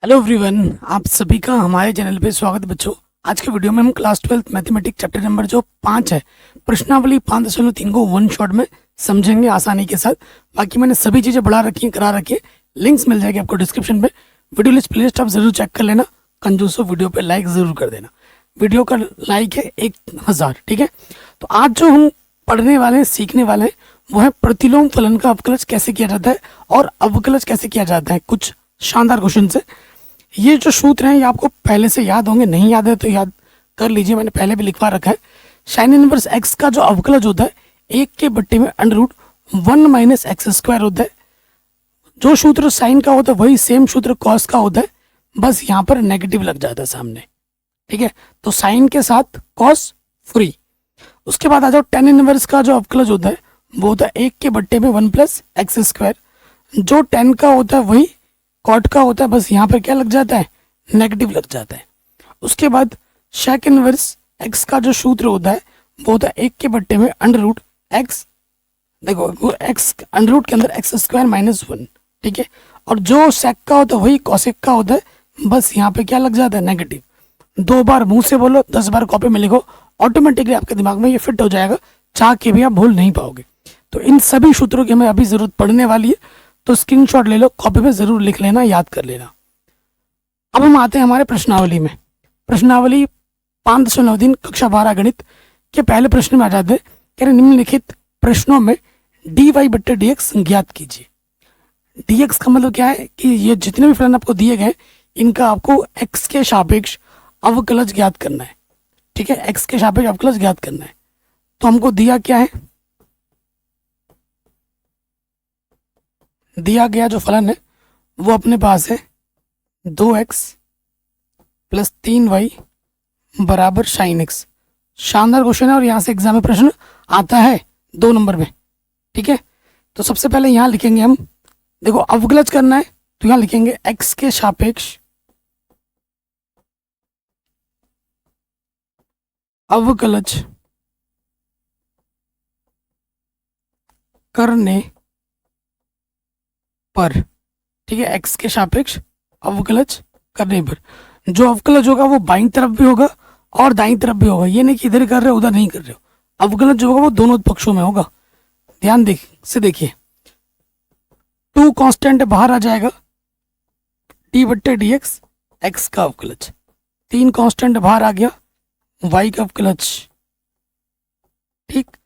Hello everyone, आप सभी का हमारे चैनल पे स्वागत है बच्चों। आज के वीडियो में हम क्लास 12 मैथमेटिक्स चैप्टर नंबर जो 5 है, प्रश्नावली 5.3 को वन शॉट में समझेंगे आसानी के साथ। बाकी मैंने सभी चीज़ें बढ़ा रखी हैं, करा रखी है, लिंक्स मिल जाएगी आपको डिस्क्रिप्शन पे। वीडियो लिस्ट प्लेलिस्ट आप जरूर चेक कर लेना। कंजूसो वीडियो पे लाइक ज़रूर कर देना। वीडियो का लाइक है 1000, ठीक है। तो आज जो हम पढ़ने वाले हैं, सीखने वाले हैं, वो है प्रतिलोम फलन का अवकलज कैसे किया जाता है और अवकलज कैसे किया जाता है। कुछ शानदार क्वेश्चन है। ये जो सूत्र हैं ये आपको पहले से याद होंगे, नहीं याद है तो याद कर लीजिए, मैंने पहले भी लिखवा रखा है। साइन इनवर्स एक्स का जो अवकलज होता है 1 के बट्टे में √1 माइनस एक्स स्क्वायर होता है। जो सूत्र साइन का होता है वही सेम सूत्र कॉस का होता है, बस यहाँ पर नेगेटिव लग जाता है सामने, ठीक है। तो साइन के साथ कॉस फ्री। उसके बाद आ जाओ टेन इनवर्स का जो अवकलज होता है वो होता है 1 के बट्टे में 1 प्लस एक्स स्क्वायर। जो टेन का होता है वही कॉट का होता है, बस यहाँ पर क्या लग जाता है, नेगेटिव लग जाता है। उसके बाद शेक इनवर्स एक्स का जो सूत्र होता है वो होता है 1 के बट्टे में √x, देखो एक्स √ के अंदर एक्स स्क्वायर -1, ठीक है। और जो सेक का होता है वही कॉसेक का होता है, बस यहाँ पे क्या लग जाता है, नेगेटिव। 2 बार मुंह से बोलो, 10 बार कॉपी में लिखो, ऑटोमेटिकली आपके दिमाग में ये फिट हो जाएगा, चाह के भी आप भूल नहीं पाओगे। तो इन सभी सूत्रों की हमें अभी जरूरत पड़ने वाली है, तो स्क्रीनशॉट ले लो, कॉपी पे जरूर लिख लेना, याद कर लेना। अब हम आते हैं हमारे प्रश्नावली में। प्रश्नावली 5.3 कक्षा 12 गणित के पहले प्रश्न में आ जाते हैं। कह रहे निम्नलिखित प्रश्नों में dy/dx ज्ञात कीजिए। dx का मतलब क्या है कि ये जितने भी फलन आपको दिए गए इनका आपको x के सापेक्ष अवकलज ज्ञात करना है, ठीक है। x के सापेक्ष अवकलज ज्ञात करना है। तो हमको दिया क्या है, दिया गया जो फलन है वो अपने पास है 2x + 3y = sin x। शानदार क्वेश्चन है और यहाँ से एग्जाम में प्रश्न आता है 2 नंबर में, ठीक है। तो सबसे पहले यहाँ लिखेंगे हम, देखो अवकलज करना है तो यहाँ लिखेंगे x के सापेक्ष अवकलज करने पर, ठीक है। x के सापेक्ष अवकलज करने पर जो अवकलज होगा वो बाईं तरफ भी होगा और दाईं तरफ भी होगा। ये नहीं कि इधर कर रहे हो उधर नहीं कर रहे हो, अवकलज जो होगा वो दोनों पक्षों में होगा। ध्यान से देखिए, 2 कांस्टेंट बाहर आ जाएगा, d/dx x का अवकलज। 3 कांस्टेंट बाहर आ गया, y का अवकलज, ठीक।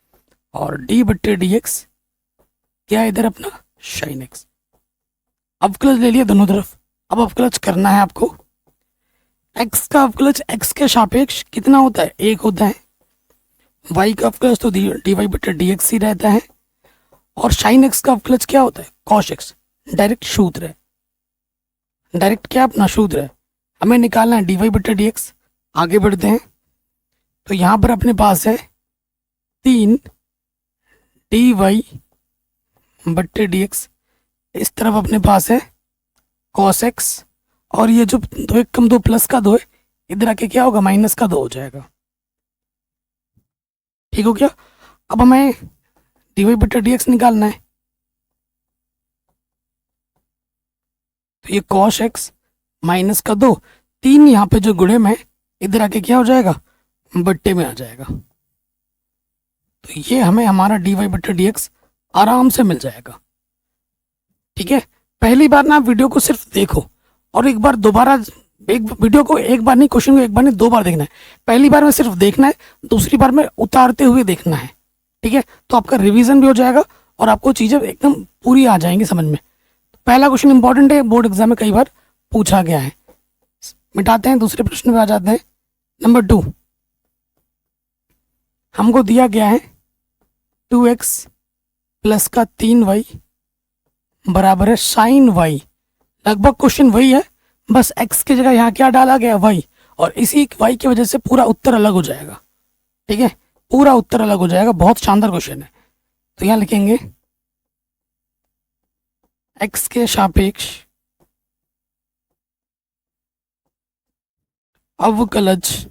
और d/dx क्या है इधर अपना sin x। अवकलज ले लिया दोनों तरफ। अब अवकलज करना है आपको। x का अवकलज x के सापेक्ष कितना होता है, 1 होता है। y का अवकलज तो dy/dx ही रहता है। और sin x का अवकलज क्या होता है, cos x। डायरेक्ट सूत्र है, डायरेक्ट क्या अपना सूत्र है, हमें निकालना है dy/dx। आगे बढ़ते हैं तो यहाँ पर अपने पास है 3 dy/dx। इस तरफ अपने पास है cos x, और ये जो 2 1 कम 2 प्लस का 2 है, इधर आके क्या होगा, माइनस का 2 हो जाएगा, ठीक हो गया। अब हमें dy/dx निकालना है, तो ये cos x माइनस का 2, 3 यहाँ पे जो गुणे में, इधर आके क्या हो जाएगा, बट्टे में आ जाएगा। तो ये हमें हमारा dy/dx आराम से मिल जाएगा, ठीक है। पहली बार ना वीडियो को सिर्फ देखो और एक बार दोबारा, एक वीडियो को एक बार नहीं, क्वेश्चन को एक बार नहीं 2 बार देखना है। पहली बार में सिर्फ देखना है, दूसरी बार में उतारते हुए देखना है, ठीक है। तो आपका रिवीजन भी हो जाएगा और आपको चीज़ें एकदम पूरी आ जाएंगी समझ में। पहला क्वेश्चन इंपॉर्टेंट है, बोर्ड एग्जाम में कई बार पूछा गया है। मिटाते हैं, दूसरे प्रश्न में आ जाते हैं। नंबर 2 हमको दिया गया है 2x + 3y = sin y। लगभग क्वेश्चन वही है, बस x की जगह यहाँ क्या डाला गया, y, और इसी y की वजह से पूरा उत्तर अलग हो जाएगा, ठीक है। पूरा उत्तर अलग हो जाएगा, बहुत शानदार क्वेश्चन है। तो यहाँ लिखेंगे x के सापेक्ष अवकलज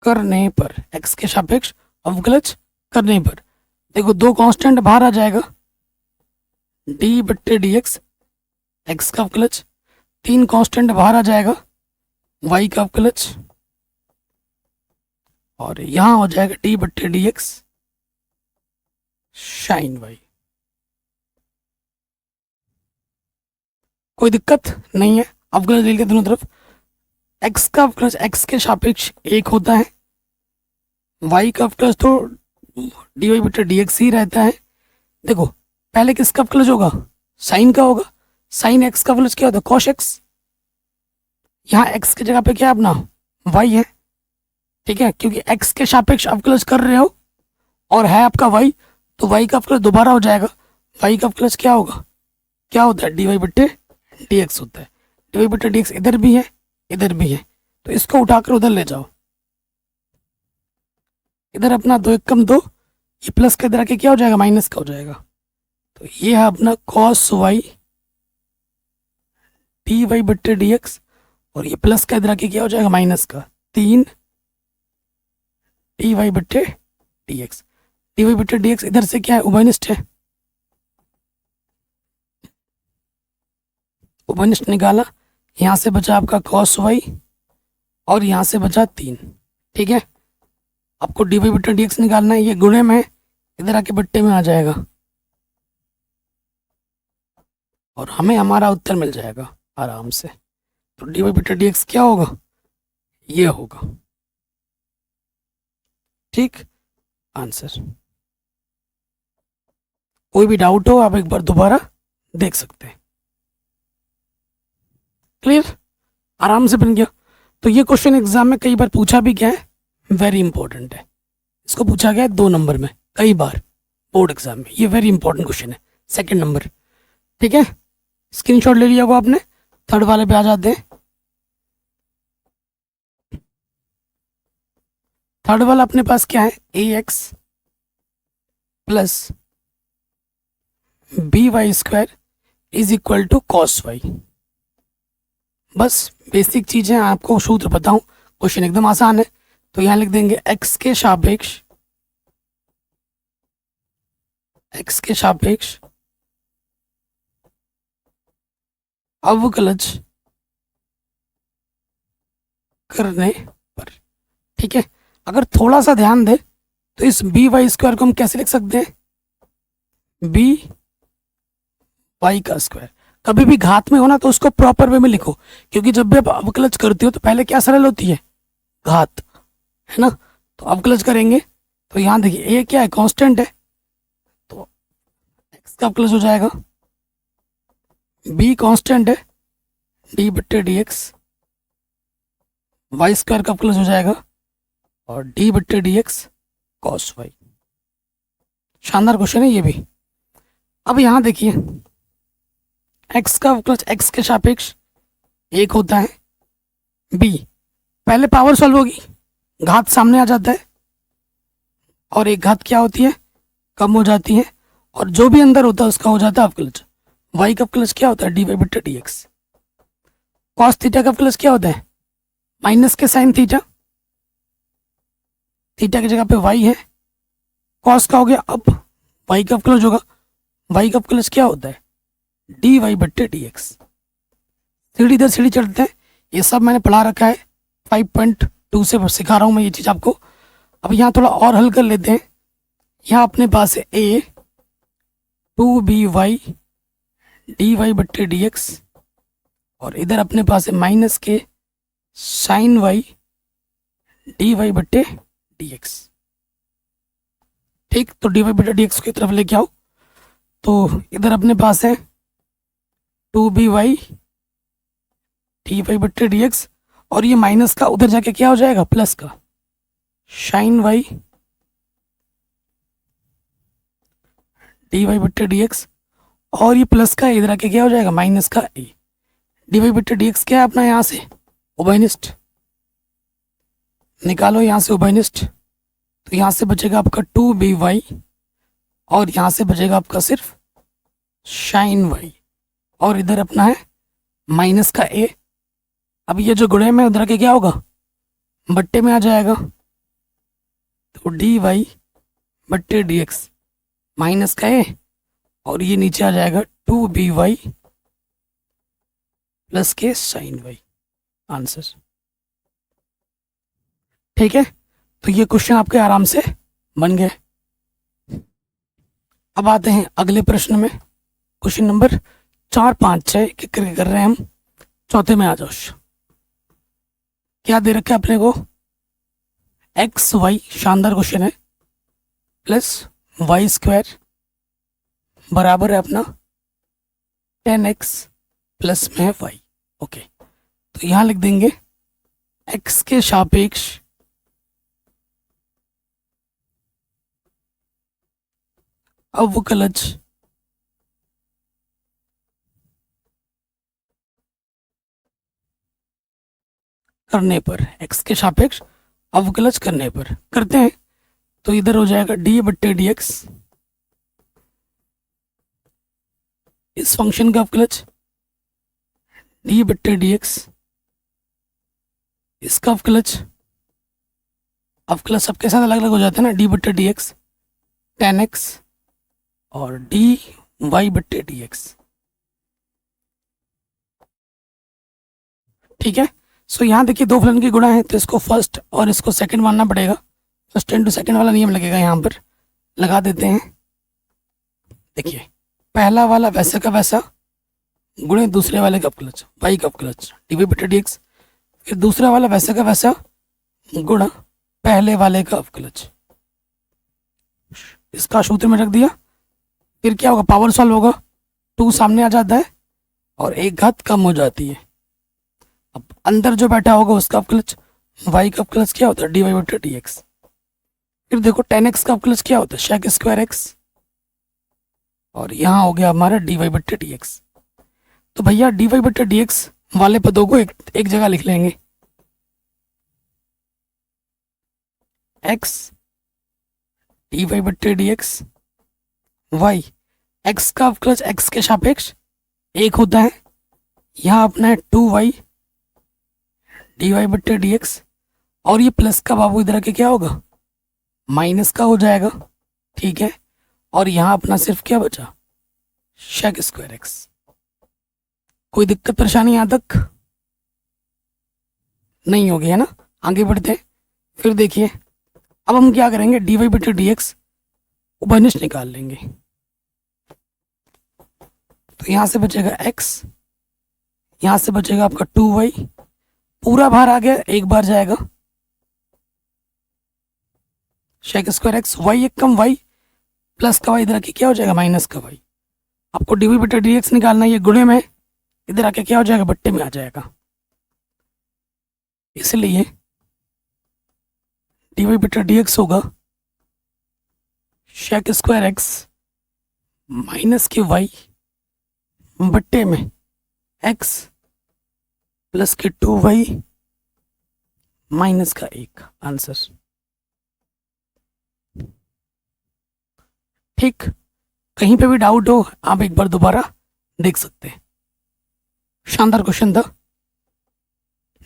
करने पर, x के सापेक्ष अवकलज करने पर, देखो 2 कांस्टेंट बाहर आ जाएगा, डी बट्टे डी एक्स, एक्स का अवकलज, 3 कांस्टेंट बाहर आ जाएगा, वाई का अवकलज, और यहां हो जाएगा डी बट्टे डी एक्स साइन वाई। कोई दिक्कत नहीं है, अवकलज ले के दोनों तरफ। एक्स का अवकलज एक्स के सापेक्ष 1 होता है, वाई का अवकलज तो डी वाई बट्टे डी एक्स ही रहता है। देखो पहले किसका अवकलज होगा, साइन का होगा, साइन एक्स का अवकलज क्या होता है, कॉस एक्स। यहाँ एक्स की जगह पे क्या है अपना, वाई है, ठीक है, क्योंकि एक्स के सापेक्ष अवकलज कर रहे हो और है आपका वाई, तो वाई का अवकलज दोबारा हो जाएगा। वाई का अवकलज क्या होगा, क्या होता है, डी वाई बट्टे डी एक्स होता है। डी वाई बट्टे डी एक्स इधर भी है, इधर भी है, तो इसको उठाकर उधर ले जाओ। इधर अपना 2 एकम 2, ये प्लस का इधर आके क्या हो जाएगा, माइनस का हो जाएगा। तो ये है अपना कॉस वाई डी वाई बट्टे डी एक्स, और ये प्लस का इधर आके क्या हो जाएगा, माइनस का 3 डी वाई बट्टे डी एक्स। डी वाई बट्टे डी एक्स इधर से क्या है, उभयनिष्ठ है, उभयनिष्ठ निकाला, यहाँ से बचा आपका कॉस वाई और यहाँ से बचा 3, ठीक है। आपको डी वाई बट्टे डी एक्स निकालना है, ये गुणे में इधर आके बट्टे में आ जाएगा और हमें हमारा उत्तर मिल जाएगा आराम से। तो डी वाई बट्टे डी एक्स क्या होगा, ये होगा, ठीक आंसर। कोई भी डाउट हो आप एक बार दोबारा देख सकते हैं। क्लियर, आराम से बन गया। तो ये क्वेश्चन एग्जाम में कई बार पूछा भी गया है, वेरी इंपॉर्टेंट है, इसको पूछा गया है 2 नंबर में कई बार बोर्ड एग्जाम में, ये वेरी इंपॉर्टेंट क्वेश्चन है, 2nd नंबर, ठीक है। स्क्रीनशॉट ले लिया होगा आपने, 3rd वाले पे आ जाते हैं। 3rd वाला अपने पास क्या है, A X plus B Y square is equal to cos Y. बस बेसिक चीजें आपको सूत्र बताऊं, क्वेश्चन एकदम आसान है। तो यहां लिख देंगे एक्स के सापेक्ष, एक्स के सापेक्ष अवकलज करने पर, ठीक है। अगर थोड़ा सा ध्यान दे तो इस बी वाई स्क्वायर को हम कैसे लिख सकते हैं, बी वाई का स्क्वायर। कभी भी घात में हो ना तो उसको प्रॉपर वे में लिखो, क्योंकि जब भी आप अवकलज करते हो तो पहले क्या सरल होती है, घात, है ना। तो अवकलज करेंगे तो यहाँ देखिए ए क्या है, कांस्टेंट है, तो एक्स का अवकलज हो जाएगा, बी कांस्टेंट है, डी बट्टे डी एक्स, वाई स्क्वायर का अवकलज हो जाएगा और डी बट्टे डी एक्स कॉस वाई। शानदार क्वेश्चन है ये भी। अब यहाँ देखिए एक्स का अवकलज एक्स के सापेक्ष 1 होता है, बी पहले पावर सॉल्व होगी, घात सामने आ जाता है और एक घात क्या होती है, कम हो जाती है, और जो भी अंदर होता है उसका हो जाता है अवकलज। वाई का अवकलज क्या होता है, डी वाई बट्टे डी एक्स। कॉस थीटा का अवकलज क्या होता है, माइनस के साइन थीटा, थीटा की जगह पे वाई है, कॉस का हो गया, अब वाई का अवकलज होगा, वाई का अवकलज क्या होता है, डी वाई बट्टे डी एक्स। सीढ़ी दर सीढ़ी चढ़ते हैं, ये सब मैंने पढ़ा रखा है, 5.2 से सिखा रहा हूँ मैं ये चीज़ आपको। अब यहाँ थोड़ा और हल कर लेते हैं। यहाँ अपने पास है ए 2by डी वाई बट्टे डी एक्स, और इधर अपने पास है माइनस के साइन वाई डी वाई बट्टे डी एक्स, ठीक। तो डी वाई बट्टे डी एक्स की तरफ लेके आओ, तो इधर अपने पास है 2by डी वाई बट्टे डी एक्स, और ये माइनस का उधर जाके क्या हो जाएगा, प्लस का साइन वाई डी वाई बट्टे डी एक्स, और ये प्लस का इधर आके क्या हो जाएगा, माइनस का ए। डी वाई बट्टे डी एक्स क्या है अपना, यहाँ से उभयनिष्ठ निकालो, यहाँ से उभयनिष्ठ, तो यहाँ से बचेगा आपका 2by और यहाँ से बचेगा आपका सिर्फ साइन वाई, और इधर अपना है माइनस का ए। अब ये जो गुणे में उधर के क्या होगा, बट्टे में आ जाएगा, तो डी वाई बट्टे डी एक्स माइनस का ए और ये नीचे आ जाएगा 2by प्लस के साइन वाई, आंसर। ठीक है, तो ये क्वेश्चन आपके आराम से बन गए। अब आते हैं अगले प्रश्न में, क्वेश्चन नंबर 4, 5, 6 कर रहे हैं हम। चौथे में आ जाओ। क्या दे रखा है अपने को, एक्स वाई, शानदार क्वेश्चन है, प्लस वाई स्क्वायर बराबर है अपना 10x प्लस में है y। ओके, तो यहां लिख देंगे x के सापेक्ष अवकलज करने पर, x के सापेक्ष अवकलज करने पर करते हैं, तो इधर हो जाएगा d/dx, इस फंक्शन का अवकलज, d/dx इसका अवकलज, अवकलज सबके साथ अलग अलग हो जाते हैं ना, d/dx 10x और dy/dx। ठीक है, सो यहाँ देखिए दो फलन की गुणा है, तो इसको फर्स्ट और इसको सेकंड मानना पड़ेगा। फर्स्ट इनटू सेकंड वाला नियम लगेगा, यहाँ पर लगा देते हैं। देखिए पहला वाला वैसे का वैसा गुणे दूसरे वाले का अवकलज, y का अवकलज dy/dx, फिर दूसरा वाला वैसे का वैसा गुणा पहले वाले का अवकलज, इसका सूत्र में रख दिया। फिर क्या होगा, पावर सॉल्व होगा, 2 सामने आ जाता है और एक घात कम हो जाती है। अब अंदर जो बैठा होगा उसका अवकलज, y का अवकलज क्या होता है, dy/dx। फिर देखो 10x का अवकलज क्या होता है, sec स्क्वायर x, और यहाँ हो गया हमारा dy/dx। तो भैया dy/dx वाले पदों को एक जगह लिख लेंगे, x dy/dx y, x का अवकलज x के सापेक्ष एक होता है, यहाँ अपना है 2y dy/dx, और ये प्लस का बाबू इधर आके क्या होगा, माइनस का हो जाएगा। ठीक है, और यहाँ अपना सिर्फ क्या बचा, sec स्क्वायर x। कोई दिक्कत परेशानी यहाँ तक नहीं होगी, है ना। आगे बढ़ते हैं, फिर देखिए अब हम क्या करेंगे, dy/dx उभयनिष्ठ निकाल लेंगे। तो यहाँ से बचेगा x, यहाँ से बचेगा आपका 2y, पूरा भार आ गया, एक बार जाएगा sec स्क्वायर x, y एक कम y प्लस का y इधर आके क्या हो जाएगा, माइनस का y। आपको dy/dx निकालना है, ये गुणे में इधर आके क्या हो जाएगा, बट्टे में आ जाएगा, इसलिए dy/dx होगा sec स्क्वायर x माइनस के y बट्टे में x प्लस के 2y माइनस का 1, आंसर। ठीक, कहीं पे भी डाउट हो आप एक बार दोबारा देख सकते हैं। शानदार क्वेश्चन था,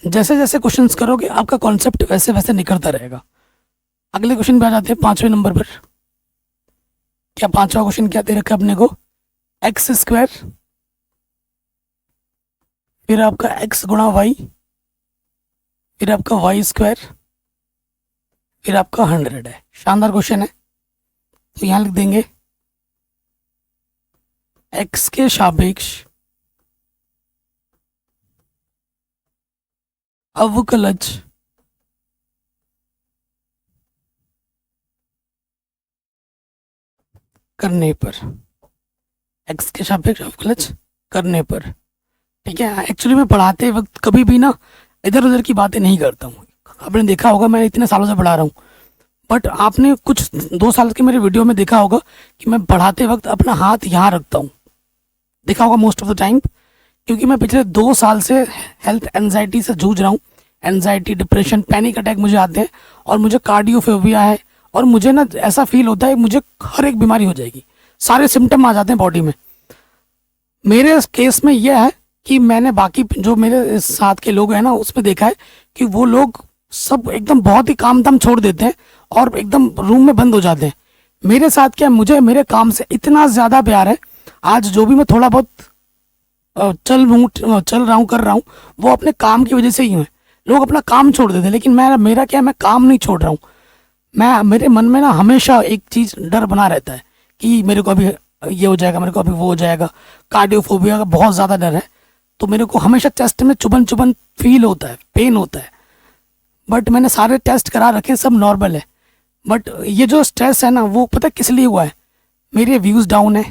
जैसे जैसे क्वेश्चंस करोगे आपका कॉन्सेप्ट वैसे वैसे निकलता रहेगा। अगले क्वेश्चन पे आ जाते हैं, 5वें नंबर पर। क्या 5वां क्वेश्चन क्या दे रखा है अपने को, एक्स स्क्वायर फिर आपका x गुणा वाई, फिर आपका वाई स्क्वायर, फिर आपका 100 है। शानदार क्वेश्चन है, तो यहां लिख देंगे x के सापेक्ष अवकलज करने पर, x के सापेक्ष अवकलज करने पर। ठीक है, एक्चुअली मैं पढ़ाते वक्त कभी भी ना इधर उधर की बातें नहीं करता हूँ। आपने देखा होगा मैं इतने सालों से पढ़ा रहा हूँ, बट आपने कुछ 2 साल के मेरे वीडियो में देखा होगा कि मैं पढ़ाते वक्त अपना हाथ यहाँ रखता हूँ, देखा होगा मोस्ट ऑफ द टाइम, क्योंकि मैं पिछले 2 साल से हेल्थ एंजाइटी से जूझ रहा हूँ। एंजाइटी, डिप्रेशन, पैनिक अटैक मुझे आते हैं, और मुझे कार्डियोफोबिया है, और मुझे ना ऐसा फील होता है मुझे हर एक बीमारी हो जाएगी, सारे सिम्टम आ जाते हैं बॉडी में। मेरे केस में यह है कि मैंने बाकी जो मेरे साथ के लोग हैं ना उसमें देखा है कि वो लोग सब एकदम बहुत ही काम धाम छोड़ देते हैं और एकदम रूम में बंद हो जाते हैं। मेरे साथ क्या है, मुझे मेरे काम से इतना ज़्यादा प्यार है, आज जो भी मैं थोड़ा बहुत चल रहा हूँ कर रहा हूँ, वो अपने काम की वजह से ही है। लोग अपना काम छोड़ देते हैं, लेकिन मेरा क्या है, मैं काम नहीं छोड़ रहा हूँ। मैं मेरे मन में ना हमेशा एक चीज़ डर बना रहता है कि मेरे को अभी ये हो जाएगा, मेरे को अभी वो हो जाएगा। कार्डियोफोबिया का बहुत ज़्यादा डर है, तो मेरे को हमेशा चेस्ट में चुभन चुभन फील होता है, पेन होता है। बट मैंने सारे टेस्ट करा रखे हैं, सब नॉर्मल है। बट ये जो स्ट्रेस है ना, वो पता है किस लिए हुआ है? मेरे व्यूज़ डाउन है,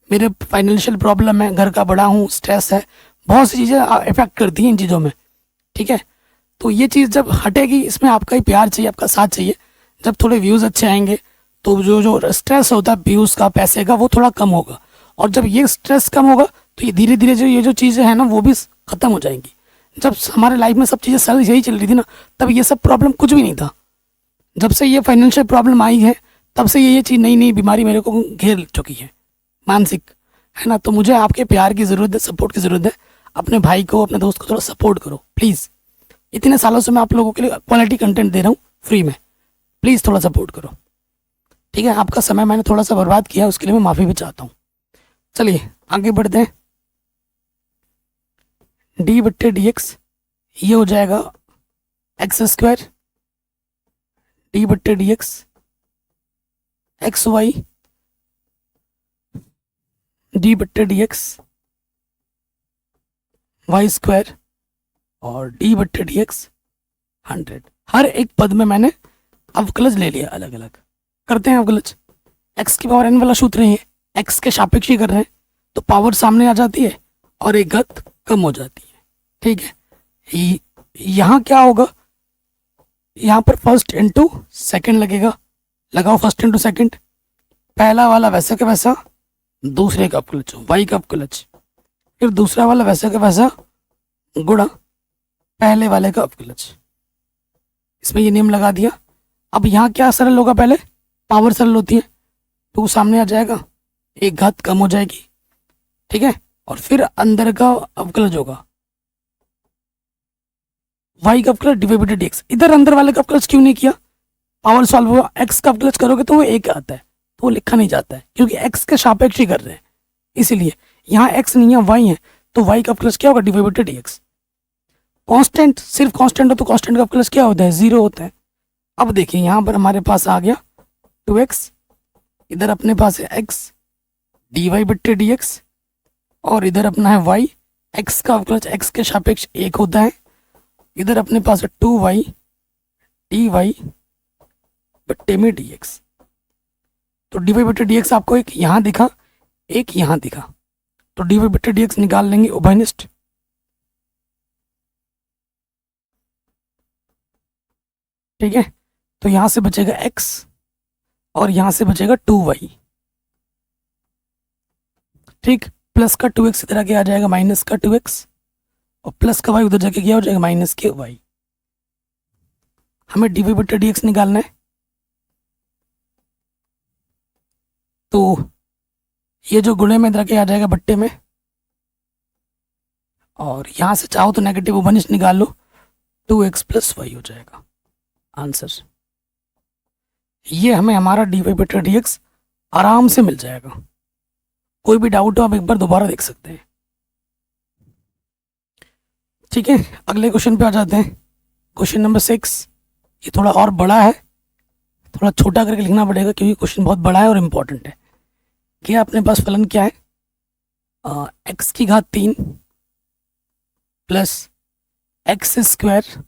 मेरे फाइनेंशियल प्रॉब्लम है, घर का बड़ा हूँ, स्ट्रेस है, बहुत सी चीज़ें इफेक्ट करती हैं इन चीज़ों में। ठीक है, तो ये चीज़ जब हटेगी, इसमें आपका ही प्यार चाहिए, आपका साथ चाहिए। जब थोड़े व्यूज़ अच्छे आएंगे तो जो जो स्ट्रेस होता है व्यूज़ का, पैसे का, वो थोड़ा कम होगा। और जब ये स्ट्रेस कम होगा तो ये धीरे धीरे जो ये जो चीज़ें हैं ना, वो भी ख़त्म हो जाएंगी। जब हमारे लाइफ में सब चीज़ें सही चल रही थी ना, तब ये सब प्रॉब्लम कुछ भी नहीं था। जब से ये फाइनेंशियल प्रॉब्लम आई है, तब से ये चीज़ नई नई बीमारी मेरे को घेर चुकी है, मानसिक, है ना। तो मुझे आपके प्यार की ज़रूरत है, सपोर्ट की ज़रूरत है। अपने भाई को, अपने दोस्त को थोड़ा सपोर्ट करो प्लीज़। इतने सालों से मैं आप लोगों के लिए क्वालिटी कंटेंट दे रहा हूँ फ्री में, प्लीज़ थोड़ा सपोर्ट करो। ठीक है, आपका समय मैंने थोड़ा सा बर्बाद किया, उसके लिए मैं माफ़ी भी चाहता हूँ। चलिए आगे बढ़ते हैं। डी बट्टे डी एक्स, ये हो जाएगा एक्स स्क्वायर, डी बट्टे D X, X Y, D बट्टे डी एक्स, वाई स्क्वायर, और डी बट्टे डी एक्स 100। हर एक पद में मैंने अवकलज ले लिया अलग अलग। करते हैं अवकलज। एक्स की पावर एन वाला सूत्र है, एक्स के सापेक्ष ही कर रहे हैं, तो पावर सामने आ जाती है और एक घात कम हो जाती है। ठीक है, यहाँ क्या होगा, यहाँ पर फर्स्ट इंटू सेकेंड लगेगा, लगाओ फर्स्ट इंटू सेकेंड। पहला वाला वैसा का वैसा, दूसरे का अवकलज वाई का अवकलज, फिर दूसरा वाला वैसा का वैसा गुणा पहले वाले का अवकलज। इसमें ये नियम लगा दिया। अब यहाँ क्या सरल होगा, पहले पावर सरल होती है, टू सामने आ जाएगा, एक घात कम हो जाएगी। ठीक है, और फिर अंदर का अवकलज होगा वाई का अवकलज डिवाइड बाय dx। इधर अंदर वाले का अवकलज क्यों नहीं किया? पावर सॉल्व हुआ, एक्स का अवकलज करोगे तो वो एक आता है, तो वो लिखा नहीं जाता है, क्योंकि एक्स के सापेक्ष ही कर रहे हैं, इसीलिए। यहाँ एक्स नहीं है, वाई है, तो वाई का अवकलज क्या होगा, डिवाइड बाय dx। कांस्टेंट, सिर्फ कांस्टेंट हो तो कांस्टेंट का अवकलज क्या होता है, 0 होता है। अब देखिए यहाँ पर हमारे पास आ गया 2x, इधर अपने पास है x dy बट्टे dx, और इधर अपना है y, x का अवकलज x के सापेक्ष 1 होता है। इधर अपने पास है 2y dy बट्टे में dx। तो dy बट्टे dx आपको एक यहाँ दिखा, एक यहाँ दिखा, तो dy बट्टे dx निकाल लेंगे उभयनिष्ठ। ठीक है, तो यहाँ से बचेगा x और यहाँ से बचेगा 2y। ठीक, प्लस का 2x इधर आके आ जाएगा माइनस का 2x, और प्लस का y उधर जाके क्या हो जाएगा, माइनस के y। हमें dy बट्टे dx निकालना है, तो ये जो गुणे में इधर आके आ जाएगा बट्टे में, और यहाँ से चाहो तो नेगेटिव उभयनिष्ठ निकाल लो, 2x प्लस y हो जाएगा आंसर। ये हमें हमारा dy बट्टे dx आराम से मिल जाएगा। कोई भी डाउट हो आप एक बार दोबारा देख सकते हैं। ठीक है, अगले क्वेश्चन पे आ जाते हैं। क्वेश्चन नंबर 6, ये थोड़ा और बड़ा है, थोड़ा छोटा करके लिखना पड़ेगा क्योंकि क्वेश्चन बहुत बड़ा है और इम्पोर्टेंट है। क्या अपने पास फलन क्या है, एक्स की घात 3 plus X square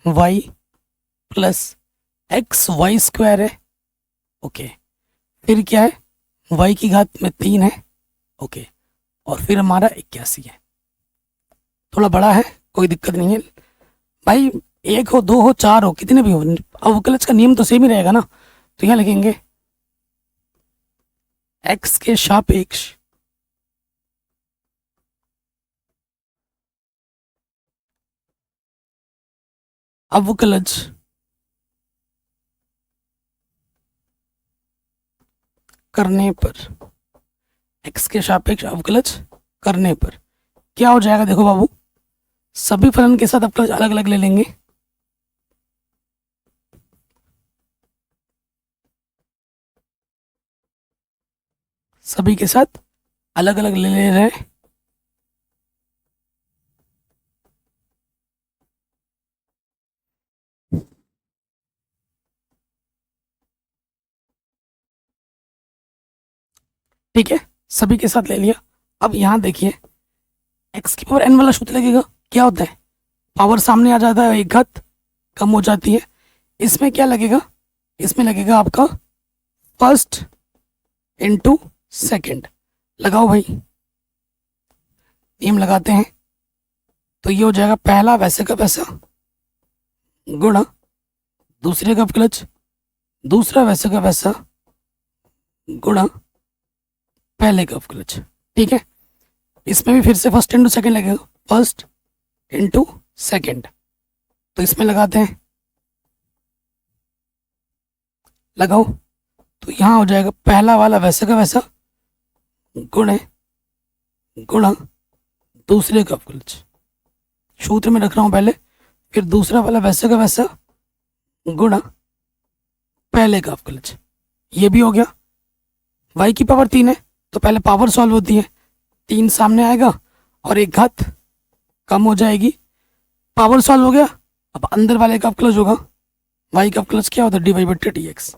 Y plus X Y square है। ओके, फिर क्या है, वाई की घात में 3 है। ओके, और फिर हमारा 81 है। थोड़ा बड़ा है, कोई दिक्कत नहीं है भाई, 1 हो 2 हो 4 हो कितने भी हो, अवकलज का नियम तो सेम ही रहेगा ना। तो यहाँ लिखेंगे एक्स के सापेक्ष अवकलज करने पर, एक्स के सापेक्ष अवकलज करने पर क्या हो जाएगा। देखो बाबू, सभी फलन के साथ अवकलज अलग अलग ले लेंगे, सभी के साथ अलग अलग ले रहे हैं। ठीक है, सभी के साथ ले लिया। अब यहाँ देखिए, एक्स की पावर एन वाला सूत्र लगेगा। क्या होता है, पावर सामने आ जाता है, एक घात कम हो जाती है। इसमें क्या लगेगा, इसमें लगेगा आपका फर्स्ट इंटू सेकेंड। लगाओ भाई, नियम लगाते हैं। तो ये हो जाएगा पहला वैसे का वैसा गुणा दूसरे का अवकलज, दूसरा वैसे का वैसा गुणा पहले का अवकलज। ठीक है, इसमें भी फिर से फर्स्ट इंटू सेकेंड लगेगा, फर्स्ट इंटू सेकेंड। तो इसमें लगाते हैं, लगाओ। तो यहाँ हो जाएगा पहला वाला वैसे का वैसा गुणे गुणा दूसरे का अवकलज। सूत्र में रख रहा हूँ पहले, फिर दूसरा वाला वैसे का वैसा गुणा पहले का अवकलज। ये भी हो गया। y की पावर 3 है तो पहले पावर सॉल्व होती है, 3 सामने आएगा और एक घात कम हो जाएगी। पावर सॉल्व हो गया, अब अंदर वाले का अवकलज होगा। y का अवकलज क्या होता है, dy/dx।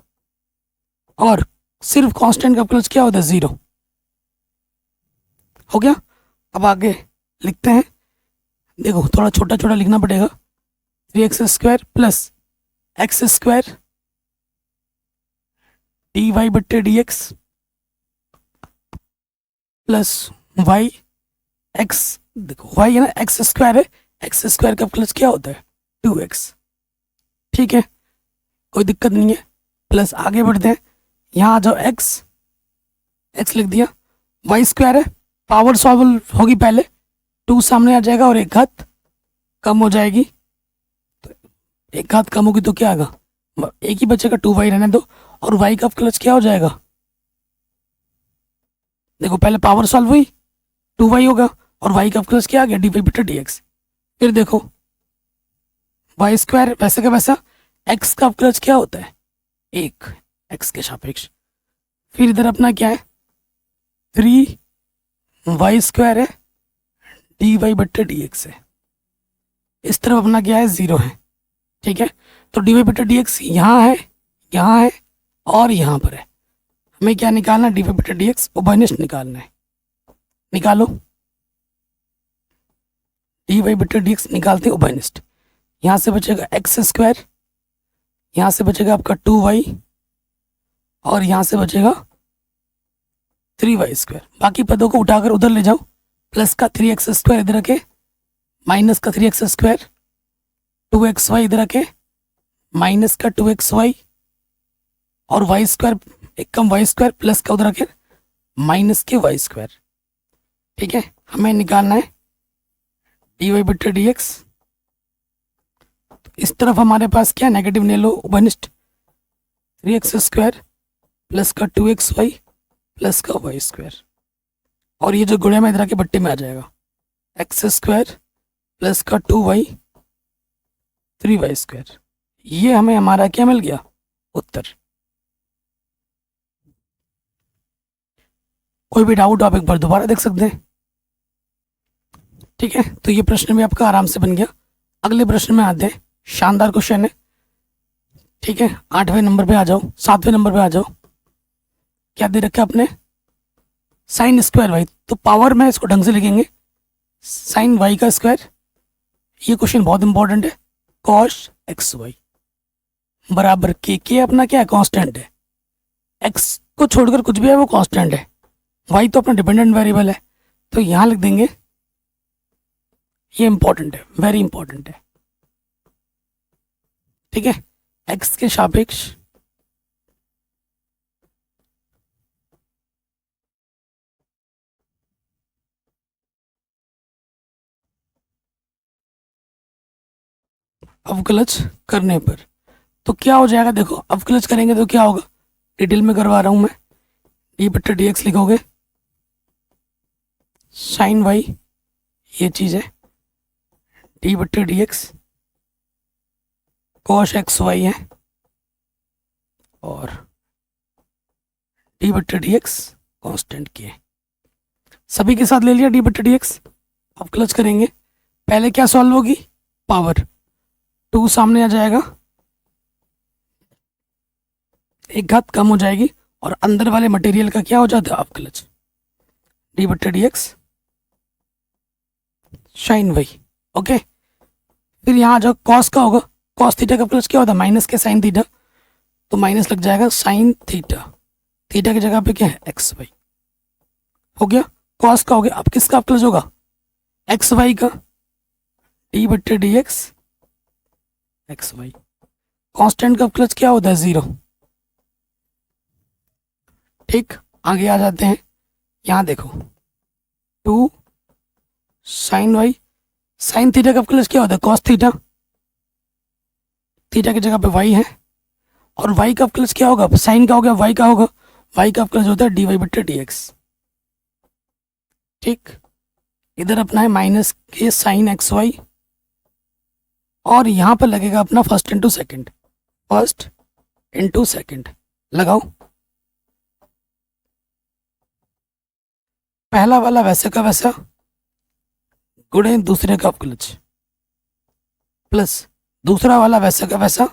और सिर्फ कांस्टेंट का अवकलज क्या होता है, 0। हो गया। अब आगे लिखते हैं, देखो थोड़ा छोटा छोटा लिखना पड़ेगा। 3x² plus x² dy/dx plus y x, देखो y है ना, x² है, x² का प्लस क्या होता है 2x। ठीक है, कोई दिक्कत नहीं है। प्लस आगे बढ़ते हैं, यहाँ आ जाओ, x लिख दिया। y² है, पावर सॉल्व होगी पहले, 2 सामने आ जाएगा और एक घात कम हो जाएगी। तो एक घात कम होगी तो क्या आएगा, एक ही बचेगा, 2y रहने दो। और y का अवकलज क्या हो जाएगा, देखो पहले पावर सॉल्व हुई, 2y होगा और y का अवकलज क्या आ गया, dy/dx। फिर देखो y² वैसे का वैसा, x का अवकलज क्या होता है 1, x के सापेक्ष। फिर इधर अपना क्या है, 3y² है, dy/dx है। इस तरफ अपना क्या है, 0 है। ठीक है, तो dy/dx यहाँ है और यहाँ पर है। हमें क्या निकालना है, dy/dx उभयनिष्ठ निकालना है। निकालो, dy/dx निकालते हैं उभयनिष्ठ। यहाँ से बचेगा x², यहाँ से बचेगा आपका 2y और यहाँ से बचेगा 3y²। बाकी पदों को उठाकर उधर ले जाओ। प्लस का 3x² इधर रखे, माइनस का 3x², 2xy इधर रखे, माइनस का 2xy और y², एक कम y², प्लस का उधर रखे माइनस के y²। ठीक है, हमें निकालना है dy/dx। इस तरफ हमारे पास क्या, नेगेटिव ले लो उभयनिष्ठ, 3x² प्लस का 2xy प्लस का y²। और ये जो गुणे में इधर के बट्टे में आ जाएगा, x² प्लस का 2y 3y²। ये हमें हमारा क्या मिल गया, उत्तर। कोई भी डाउट आप एक बार दोबारा देख सकते हैं। ठीक है, तो ये प्रश्न भी आपका आराम से बन गया। अगले प्रश्न में आते हैं, शानदार क्वेश्चन है। ठीक है, 8वें नंबर पे आ जाओ, 7वें नंबर पे आ जाओ। क्या दे रखा है आपने, साइन स्क्वायर वाई। तो पावर में इसको ढंग से लिखेंगे, साइन वाई का स्क्वायर। ये क्वेश्चन बहुत इंपॉर्टेंट है। कॉस एक्स वाई बराबर के अपना क्या है, कांस्टेंट है। एक्स को छोड़कर कुछ भी है वो कांस्टेंट है, वाई तो अपना डिपेंडेंट वेरिएबल है। तो यहां लिख देंगे, ये इंपॉर्टेंट है, वेरी इंपॉर्टेंट है। ठीक है, एक्स के सापेक्ष अवकलज करने पर तो क्या हो जाएगा, देखो अवकलज करेंगे तो क्या होगा, डिटेल में करवा रहा हूं मैं। dy/dx लिखोगे, साइन वाई ये चीज है, dy/dx कॉस एक्स वाई है और dy/dx कांस्टेंट किए, सभी के साथ ले लिया डी बटे डी एक्स। अब क्लच करेंगे, पहले क्या सॉल्व होगी, पावर 2 सामने आ जाएगा, एक घात कम हो जाएगी और अंदर वाले मटेरियल का क्या हो जाता है, अब क्लच डी बटे D X sine Y. Okay, फिर यहाँ जो कॉस का होगा, कॉस थीटा का प्लस क्या होता है, माइनस के साइन थीटा, तो माइनस लग जाएगा साइन थीटा, थीटा की जगह पे क्या है, एक्स वाई। हो गया, कॉस का हो गया। अब किसका प्लस होगा, एक्स वाई का, डी बट्टे D X X Y. Constant का प्लस क्या होता है, 0। ठीक, आगे आ जाते हैं, यहाँ देखो 2 साइन वाई, साइन थीटा का प्लस क्या होता है, कॉस थीटा, थीटा की जगह पे वाई है, और वाई का प्लस क्या होगा, साइन का हो गया, वाई का होगा, वाई का प्लस होता है डी वाई बट्टे डी एक्स। ठीक, इधर अपना है माइनस के साइन एक्स वाई, और यहाँ पर लगेगा अपना first into second, first into second लगाओ। पहला वाला वैसे का वैसा गुणे दूसरे का क्लच, प्लस दूसरा वाला वैसे का वैसा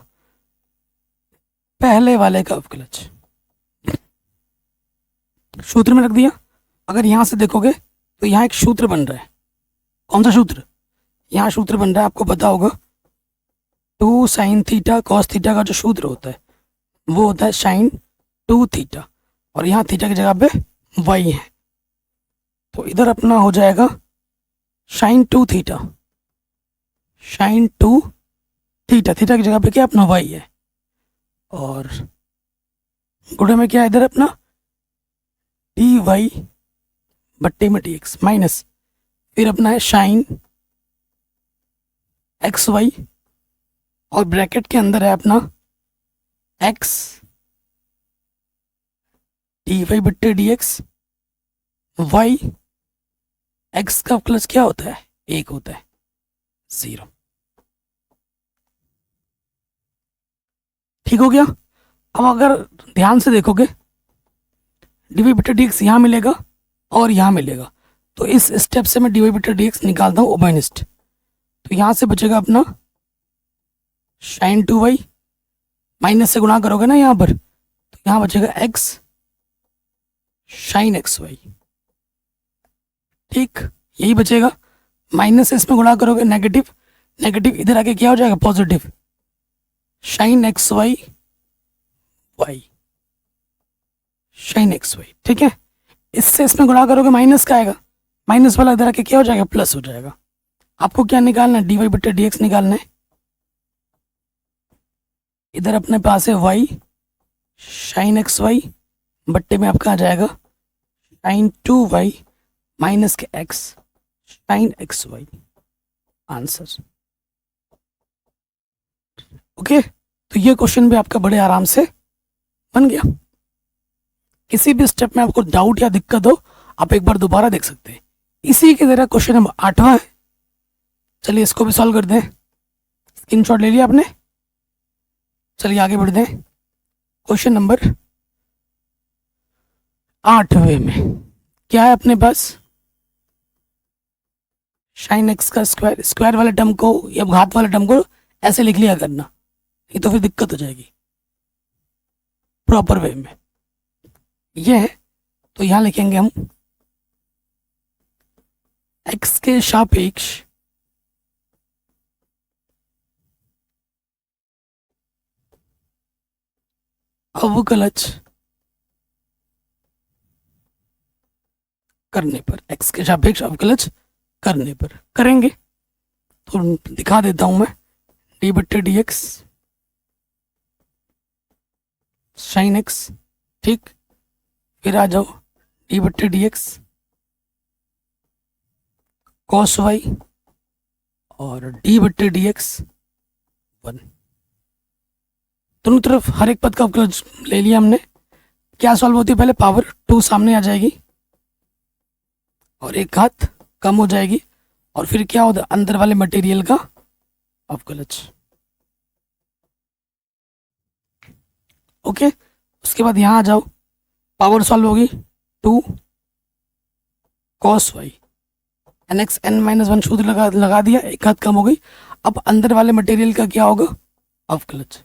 पहले वाले का क्लच, सूत्र में रख दिया। अगर यहां से देखोगे तो यहाँ एक सूत्र बन रहा है, कौन सा सूत्र, यहाँ सूत्र बन रहा है, आपको पता होगा 2 साइन थीटा कॉस थीटा का जो सूत्र होता है वो होता है साइन 2 थीटा, और यहाँ थीटा की जगह पे वाई है, तो इधर अपना हो जाएगा sine 2 theta, sine 2 theta, theta की जगह पे क्या अपना वाई है, और गुणे में क्या है इधर अपना डी वाई बट्टे में डी एक्स माइनस, फिर अपना है साइन एक्स वाई, और ब्रैकेट के अंदर है अपना एक्स डी वाई बट्टे डी एक्स वाई, एक्स का प्लस क्या होता है, 1 होता है, 0। ठीक हो गया। अब अगर ध्यान से देखोगे डी वाई बट्टे डी एक्स यहाँ मिलेगा और यहाँ मिलेगा, तो इस स्टेप से मैं डी वाई बट्टे डी एक्स निकालता हूँ ओबाइनिस्ट, तो यहाँ से बचेगा अपना साइन 2 वाई, माइनस से गुणा करोगे ना यहाँ पर, तो यहाँ बचेगा एक्स साइन एक्स वाई। ठीक, यही बचेगा, माइनस से इसमें गुणा करोगे नेगेटिव, नेगेटिव इधर आके क्या हो जाएगा, positive sine X Y Y, sine X Y. ठीक है, इससे इसमें गुणा करोगे माइनस का आएगा, माइनस वाला इधर आके क्या हो जाएगा, प्लस हो जाएगा। आपको क्या निकालना है, डी वाई बट्टे डी एक्स निकालना है। इधर अपने पास है वाई साइन एक्स वाई, बट्टे में आपका आ जाएगा साइन 2 वाई माइनस के X sine X Y, answer. Okay, तो ये क्वेश्चन भी आपका बड़े आराम से बन गया। किसी भी स्टेप में आपको डाउट या दिक्कत हो, आप एक बार दोबारा देख सकते हैं। इसी की तरह क्वेश्चन नंबर 8वां है, चलिए इसको भी सॉल्व कर दें। स्क्रीनशॉट ले लिया आपने, चलिए आगे बढ़ दें। क्वेश्चन नंबर 8वें में क्या है अपने पास, साइन एक्स का स्क्वायर, स्क्वायर वाले टर्म को या घात वाले टर्म को ऐसे लिख लिया करना, ये तो फिर दिक्कत हो जाएगी। प्रॉपर वे में ये है, तो यहां लिखेंगे हम एक्स के सापेक्ष अवकलज करने पर, एक्स के सापेक्ष अवकलज करने पर करेंगे, तो दिखा देता हूं मैं, डी बट्टे डी एक्स साइन एक्स, ठीक, फिर आ जाओ डी बट्टे डी एक्स कॉस वाई, और डी बट्टे डी एक्स 1। दोनों तरफ हर एक पद का अवकलज ले लिया हमने। क्या सॉल्व होती है, पहले पावर 2 सामने आ जाएगी और एक घात कम हो जाएगी, और फिर क्या होता है, अंदर वाले मटेरियल का अवकलज। ओके, उसके बाद यहाँ आ जाओ, पावर सॉल्व होगी 2 cos y, nx n-1 सूत्र लगा दिया, एक हाथ कम हो गई। अब अंदर वाले मटेरियल का क्या होगा, अवकलज।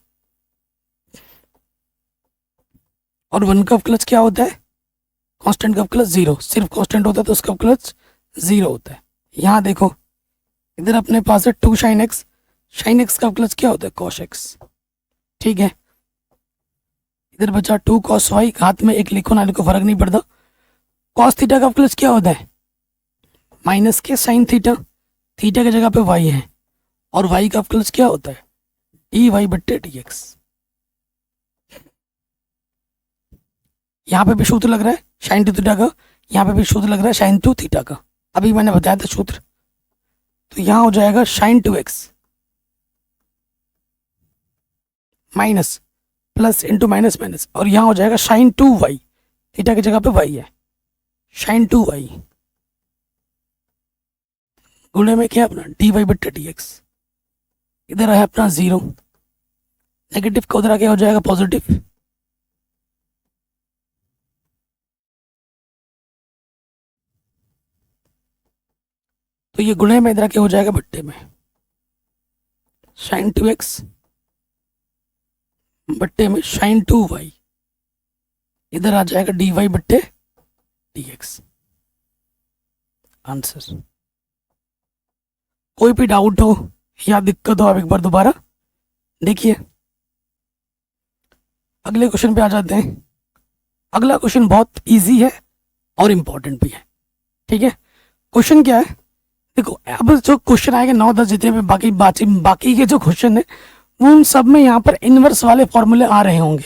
और 1 का अवकलज क्या होता है, कांस्टेंट का अवकलज 0, सिर्फ कांस्टेंट होता है तो उसका अवकलज 0 होता है। यहाँ देखो इधर अपने पास है 2 sin x, sin x का अवकलज क्या होता है, cos x, ठीक है। इधर बचा 2 cos y, हाथ में एक लिखो ना लिखो फर्क नहीं पड़ता। cos थीटा का अवकलज क्या होता है, माइनस के साइन थीटा, थीटा की जगह पे y है, और y का अवकलज क्या होता है, dy बट्टे dx। यहाँ पे भी सूत्र लग रहा है साइन टू थीटा का, यहाँ पे भी सूत्र लग रहा है साइन टू थीटा का, अभी मैंने बताया था सूत्र। तो यहाँ हो जाएगा sine 2x minus plus into minus minus, और यहाँ हो जाएगा साइन 2y, थीटा की जगह पे y है, साइन 2y गुणे में क्या अपना dy बट्टे dx। इधर है अपना 0, नेगेटिव का उधर आके हो जाएगा पॉजिटिव, तो ये गुणे में इधर आके हो जाएगा बट्टे में, साइन 2x बट्टे में साइन 2y, इधर आ जाएगा dy बट्टे dx। आंसर। कोई भी डाउट हो या दिक्कत हो आप एक बार दोबारा देखिए। अगले क्वेश्चन पे आ जाते हैं। अगला क्वेश्चन बहुत इजी है और इम्पोर्टेंट भी है, ठीक है। क्वेश्चन क्या है, देखो अब जो क्वेश्चन आएंगे 9-10 जितने भी बाकी के जो क्वेश्चन है वो उन सब में यहाँ पर इनवर्स वाले फॉर्मूले आ रहे होंगे।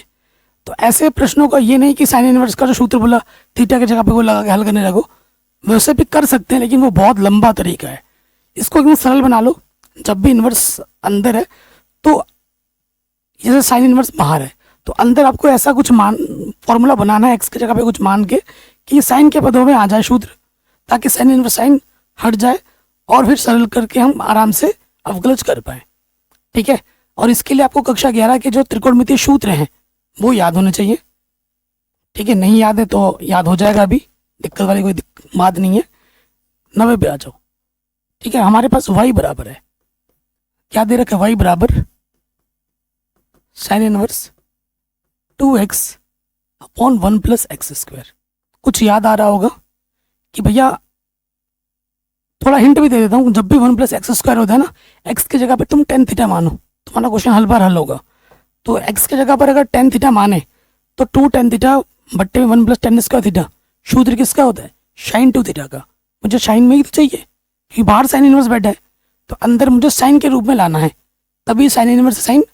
तो ऐसे प्रश्नों का ये नहीं कि साइन इनवर्स का जो सूत्र बोला थीटा की जगह पे वो लगा के हल करने लगो, वैसे भी कर सकते हैं लेकिन वो बहुत लंबा तरीका है। इसको एकदम सरल बना लो, जब भी इनवर्स अंदर है तो जैसे साइन इनवर्स बाहर है तो अंदर आपको ऐसा कुछ मान फॉर्मूला बनाना है एक्स की जगह पे कुछ मान के कि साइन के पदों में आ जाए सूत्र, ताकि साइन इनवर्स साइन हट जाए और फिर सरल करके हम आराम से अवकलज कर पाए, ठीक है। और इसके लिए आपको कक्षा 11 के जो त्रिकोणमितीय सूत्र हैं वो याद होने चाहिए, ठीक है। नहीं याद है तो याद हो जाएगा, अभी दिक्कत वाली कोई बात नहीं है। 90 पे आ जाओ, ठीक है। हमारे पास y बराबर है, क्या दे रखा है, y बराबर sine inverse 2x upon 1 plus X square. कुछ याद आ रहा होगा कि भैया, थोड़ा हिंट भी दे देता हूँ, जब भी 1 प्लस एक्स स्क्वायर होता है ना, x की जगह पे तुम टेन थीटा मानो, तुम्हारा क्वेश्चन हल बार हल होगा। तो x की जगह पर अगर टेन थीटा माने तो 2 टेन थीटा बट्टे में 1 प्लस टेन स्क्वायर थीटा, सूत्र किसका होता है, साइन 2 थीटा का। मुझे साइन में ही तो चाहिए क्योंकि बाहर साइन इनवर्स बैठा है, तो अंदर मुझे साइन के रूप में लाना है, तभी साइन इनवर्स साइन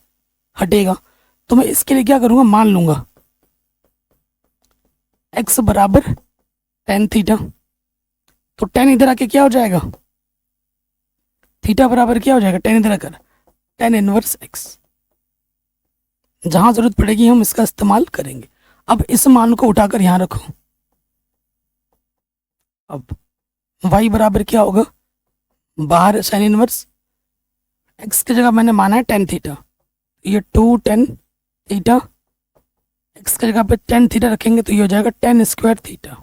हटेगा। तो मैं इसके लिए क्या करूँगा, मान लूँगा x बराबर टेन थीटा, तो टेन इधर आके क्या हो जाएगा, थीटा बराबर क्या हो जाएगा, टेन इधर आकर टेन इनवर्स x। जहां जरूरत पड़ेगी हम इसका इस्तेमाल करेंगे। अब इस मान को उठाकर यहां रखो। अब y बराबर क्या होगा, बाहर साइन इनवर्स, x की जगह मैंने माना है टेन थीटा, ये 2 टेन थीटा, x की जगह पे टेन थीटा रखेंगे तो ये हो जाएगा टेन स्क्वायर थीटा।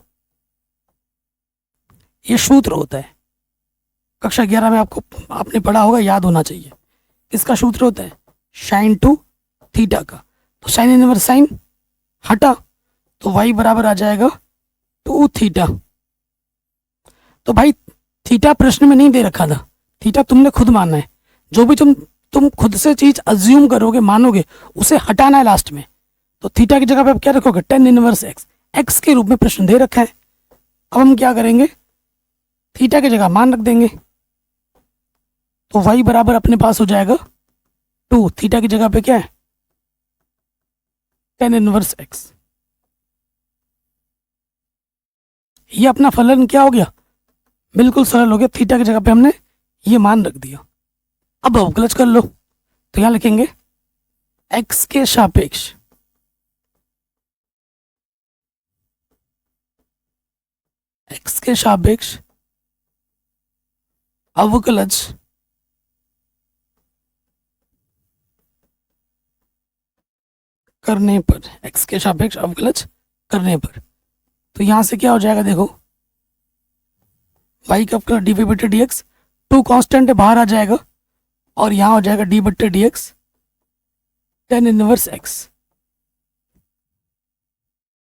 ये सूत्र होता है, कक्षा 11 में आपने पढ़ा होगा, याद होना चाहिए। इसका सूत्र होता है साइन 2 थीटा का, तो साइन इनवर्स साइन हटा तो y बराबर आ जाएगा 2 थीटा। तो भाई थीटा प्रश्न में नहीं दे रखा था, थीटा तुमने खुद मानना है। जो भी तुम खुद से चीज अज्यूम करोगे, मानोगे, उसे हटाना है लास्ट में। तो थीटा की जगह पे आप क्या रखोगे, टेन इनवर्स एक्स, एक्स के रूप में प्रश्न दे रखा है। अब हम क्या करेंगे, थीटा की जगह मान रख देंगे, तो y बराबर अपने पास हो जाएगा 2, थीटा की जगह पे क्या है, टेन इनवर्स एक्स। ये अपना फलन क्या हो गया, बिल्कुल सरल हो गया, थीटा की जगह पे हमने ये मान रख दिया। अब अवकलज कर लो, तो यहां लिखेंगे x के सापेक्ष अवकलज करने पर, x के सापेक्ष अवकलज करने पर, तो यहाँ से क्या हो जाएगा देखो, वाई का डी वाई बटे डी एक्स, टू कॉन्स्टेंट है बाहर आ जाएगा और यहाँ हो जाएगा डी बटे D x tan inverse x.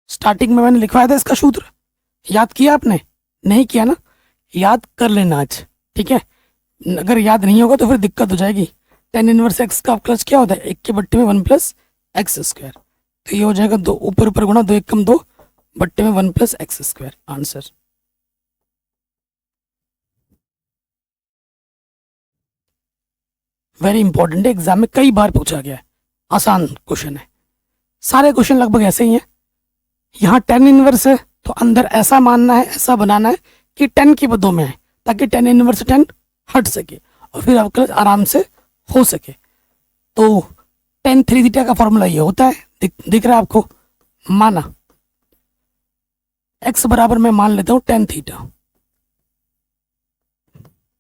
Starting में मैंने लिखवाया था इसका सूत्र, याद किया आपने? नहीं किया ना, याद कर लेना आज, ठीक है? अगर याद नहीं होगा तो फिर दिक्कत हो जाएगी। टेन इनवर्स एक्स का अवकलज क्या होता है? एक के बट्टे में वन प्लस एक्स स्क्वायर, तो ये हो जाएगा दो ऊपर ऊपर गुणा, दो एक कम दो, बट्टे में one plus X square. Answer very important है, एग्जाम में कई बार पूछा गया है, आसान क्वेश्चन है, सारे क्वेश्चन लगभग ऐसे ही हैं। यहाँ टेन इनवर्स है तो अंदर ऐसा मानना है, ऐसा बनाना है कि टेन की पदों में है, ताकि टेन इनवर्स टेन हट सके और फिर अवकलज आराम से हो सके। तो टेन थ्री थीटा का फॉर्मूला ये होता है, दिख रहा है आपको? माना एक्स बराबर मैं मान लेता हूँ टेन थीटा,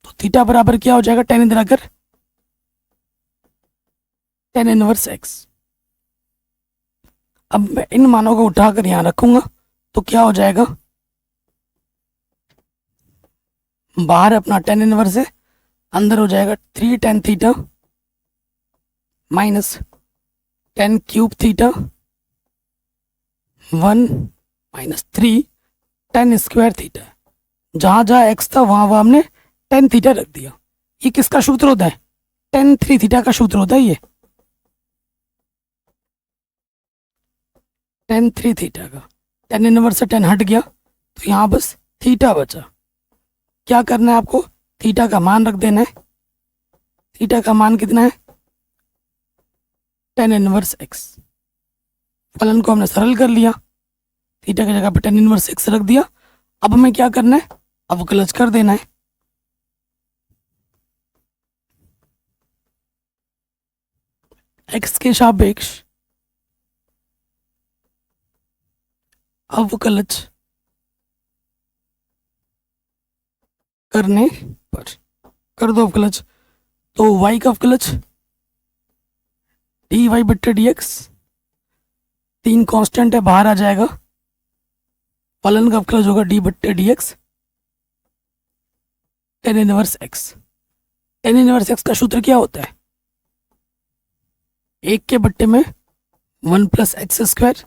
तो थीटा बराबर क्या हो जाएगा? टेन इधर आकर टेन इनवर्स एक्स। अब मैं इन मानों को उठाकर यहां रखूंगा तो क्या हो जाएगा? बाहर अपना टेन इनवर्स है, अंदर हो जाएगा three tan theta minus ten cube theta one minus three ten square theta. जहां जहां एक्स था वहां वहां हमने टेन थीटा रख दिया। ये किसका सूत्र होता है? टेन थ्री थीटा का सूत्र होता है ये, टेन थ्री थीटा का। टेन इनवर्स से टेन हट गया तो यहाँ बस थीटा बचा। क्या करना है आपको? थीटा का मान रख देना है। थीटा का मान कितना है? Tan inverse x. फलन को हमने सरल कर लिया, थीटा की जगह पर टेन इनवर्स एक्स रख दिया। अब हमें क्या करना है? अवकलज कर देना है। एक्स के सापेक्ष अवकलज करने पर कर दो अवकलज, तो y का अवकलज डी वाई बट्टे डी एक्स, तीन कांस्टेंट है बाहर आ जाएगा, फलन का अवकलज होगा डी बट्टे D x tan inverse x. Tan inverse x का सूत्र क्या होता है? एक के बट्टे में वन प्लस एक्स स्क्वायर,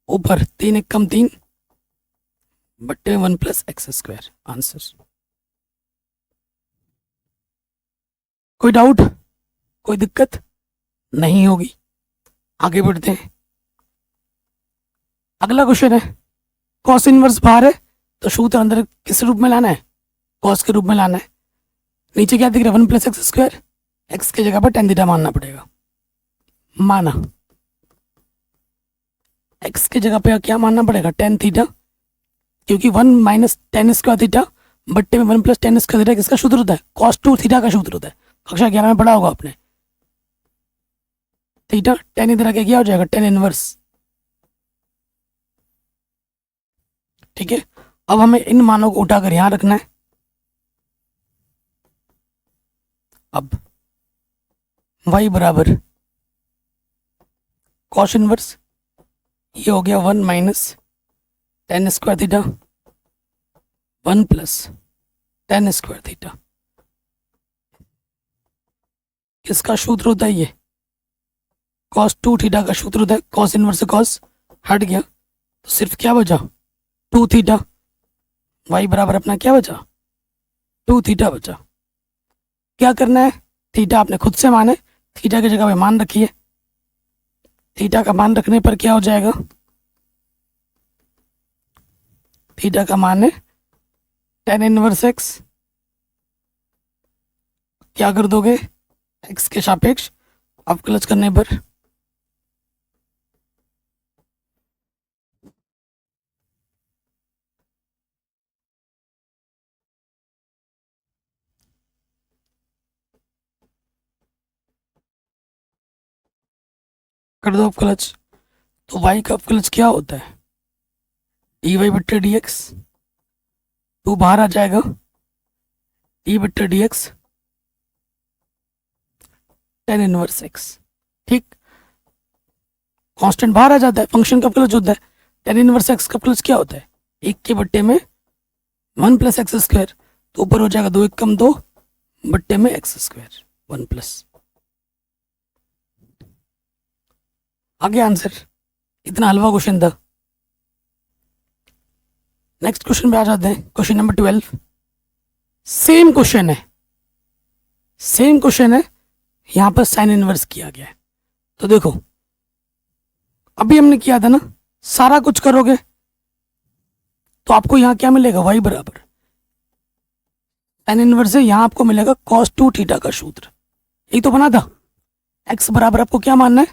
ऊपर तीन एक कम तीन, बट्टे में one plus X square. Answer. कोई डाउट, कोई दिक्कत नहीं होगी? आगे बढ़ते हैं। अगला क्वेश्चन है, कॉस इनवर्स बाहर है तो सूत्र अंदर किस रूप में लाना है? कॉस के रूप में लाना है। नीचे क्या दिख रहा है? One plus X square, x की जगह पर टेन थीटा मानना पड़ेगा। माना एक्स की जगह पे क्या मानना पड़ेगा? टेन थीटा, क्योंकि one minus ten square theta बट्टे में one plus ten square theta किसका सूत्र होता है? कॉस टू थीटा का सूत्र होता है। कक्षा 11 में पढ़ा होगा आपने। थीटा टेन इधर आके क्या हो जाएगा? Tan inverse. ठीक है, अब हमें इन मानों को उठाकर यहां रखना है। अब y बराबर कॉस इनवर्स, ये हो गया one minus ten square theta one plus ten square theta. किसका सूत्र होता है ये? कॉस टू थीटा का सूत्र होता है। कॉस इनवर्स से कॉस हट गया तो सिर्फ क्या बचा? To theta. वाई बराबर अपना क्या बचा? टू थीटा बचा। क्या करना है? थीटा आपने खुद से माने, थीटा की जगह पे मान रखिए। थीटा का मान रखने पर क्या हो जाएगा? थीटा का मान है टेन इनवर्स एक्स। क्या कर दोगे? एक्स के सापेक्ष अवकलज करने पर कर दो अवकलज। तो y का अवकलज क्या होता है? डी वाई बट्टे डी एक्स, टू बाहर आ जाएगा, डी बट्टे D x tan inverse x. ठीक, कांस्टेंट बाहर आ जाता है, फंक्शन का अवकलज होता है। टेन इनवर्स एक्स का अवकलज क्या होता है? 1 के बट्टे में 1 प्लस एक्स स्क्वायर, तो ऊपर हो जाएगा 2 1 कम 2 बट्टे में एक्स स्क्वायर 1 प्लस। आगे आंसर, इतना हलवा क्वेश्चन था। नेक्स्ट क्वेश्चन पे आ जाते हैं, क्वेश्चन नंबर 12। सेम क्वेश्चन है, सेम क्वेश्चन है, यहां पर साइन इनवर्स किया गया है। तो देखो अभी हमने किया था ना, सारा कुछ करोगे तो आपको यहां क्या मिलेगा, y बराबर साइन इनवर्स है, यहां आपको मिलेगा cos 2 थीटा का सूत्र, यही तो बना था। x बराबर आपको क्या मानना है,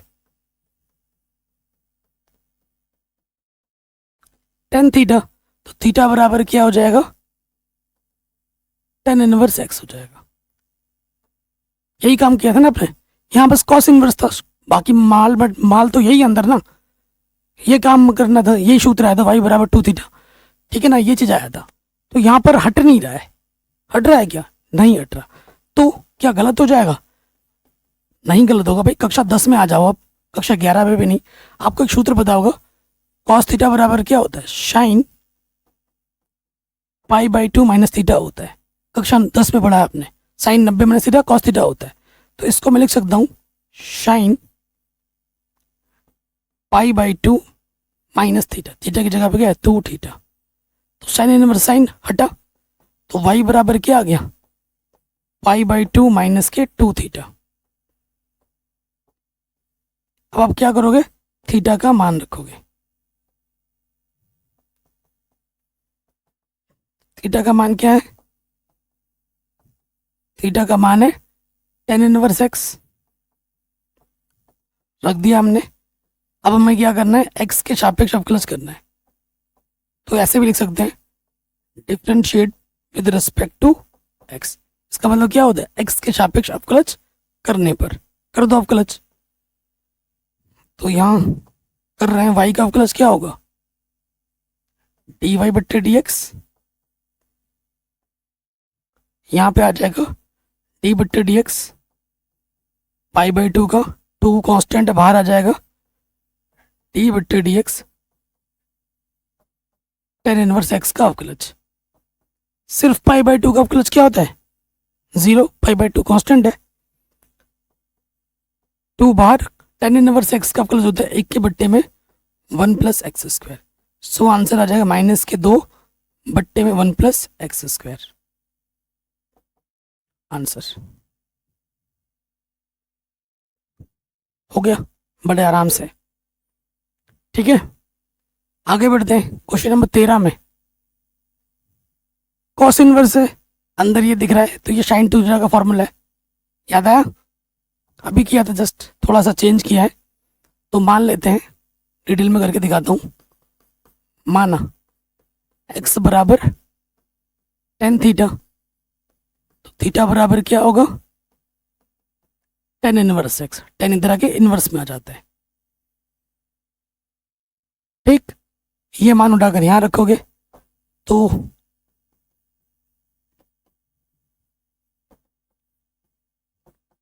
tan थीटा, तो थीटा बराबर क्या हो जाएगा, tan इनवर्स x हो जाएगा। यही काम किया था ना आपने, यहाँ बस cos इनवर्स था, बाकी माल तो यही अंदर ना, ये काम करना था, यही सूत्र आया था y बराबर 2 थीटा, ठीक है ना, ये चीज आया था। तो यहाँ पर हट नहीं रहा है, हट रहा है क्या, नहीं हट रहा, तो क्या गलत हो जाएगा, नहीं गलत होगा भाई। कक्षा 10 में आ जाओ आप, कक्षा 11 में भी नहीं। आपको एक सूत्र पता होगा, cos थीटा बराबर क्या होता है, sine pi by 2 minus theta होता है, कक्षा 10 में पढ़ा है आपने। Sine 90 minus theta cos theta होता है, तो इसको मैं लिख सकता हूँ sine pi by 2 minus theta, theta की जगह पे क्या है 2 थीटा, तो साइन इनवर्स साइन हटा, तो y बराबर क्या आ गया, पाई बाई 2 माइनस के 2 थीटा। अब आप क्या करोगे, थीटा का मान रखोगे, थीटा का मान क्या है, थीटा का मान है tan इनवर्स x, रख दिया हमने। अब हमें क्या करना है, x के सापेक्ष अवकलज करना है, तो ऐसे भी लिख सकते हैं differentiate with respect to x। इसका मतलब क्या होता है, x के सापेक्ष अवकलज करने पर, कर दो अवकलज, तो यहां कर रहे हैं y का अवकलज क्या होगा, dy बट्टे dx, यहां पे आ जाएगा d बट्टे dx, पाई बाई 2 का 2 कांस्टेंट बाहर आ जाएगा, d बट्टे dx tan इनवर्स x का अवकलज। सिर्फ पाई बाई 2 का अवकलज क्या होता है, 0, पाई बाई 2 कांस्टेंट है, 2 बाहर, tan इनवर्स x का अवकलज होता है 1 के बट्टे में 1 plus X square. So answer आ जाएगा माइनस के 2 बट्टे में 1 प्लस एक्स स्क्वायर, आंसर हो गया बड़े आराम से। ठीक है, आगे बढ़ते हैं क्वेश्चन नंबर 13 में। कॉस इनवर्स है, अंदर ये दिख रहा है, तो ये साइन 2 थीटा का फॉर्मूला है, याद आया, अभी किया था, जस्ट थोड़ा सा चेंज किया है। तो मान लेते हैं, डिटेल में करके दिखाता हूँ। माना x बराबर tan थीटा, तो थीटा बराबर क्या होगा, tan इनवर्स x, tan इधर आके इनवर्स में आ जाता है, ठीक। ये मान उठाकर यहां रखोगे तो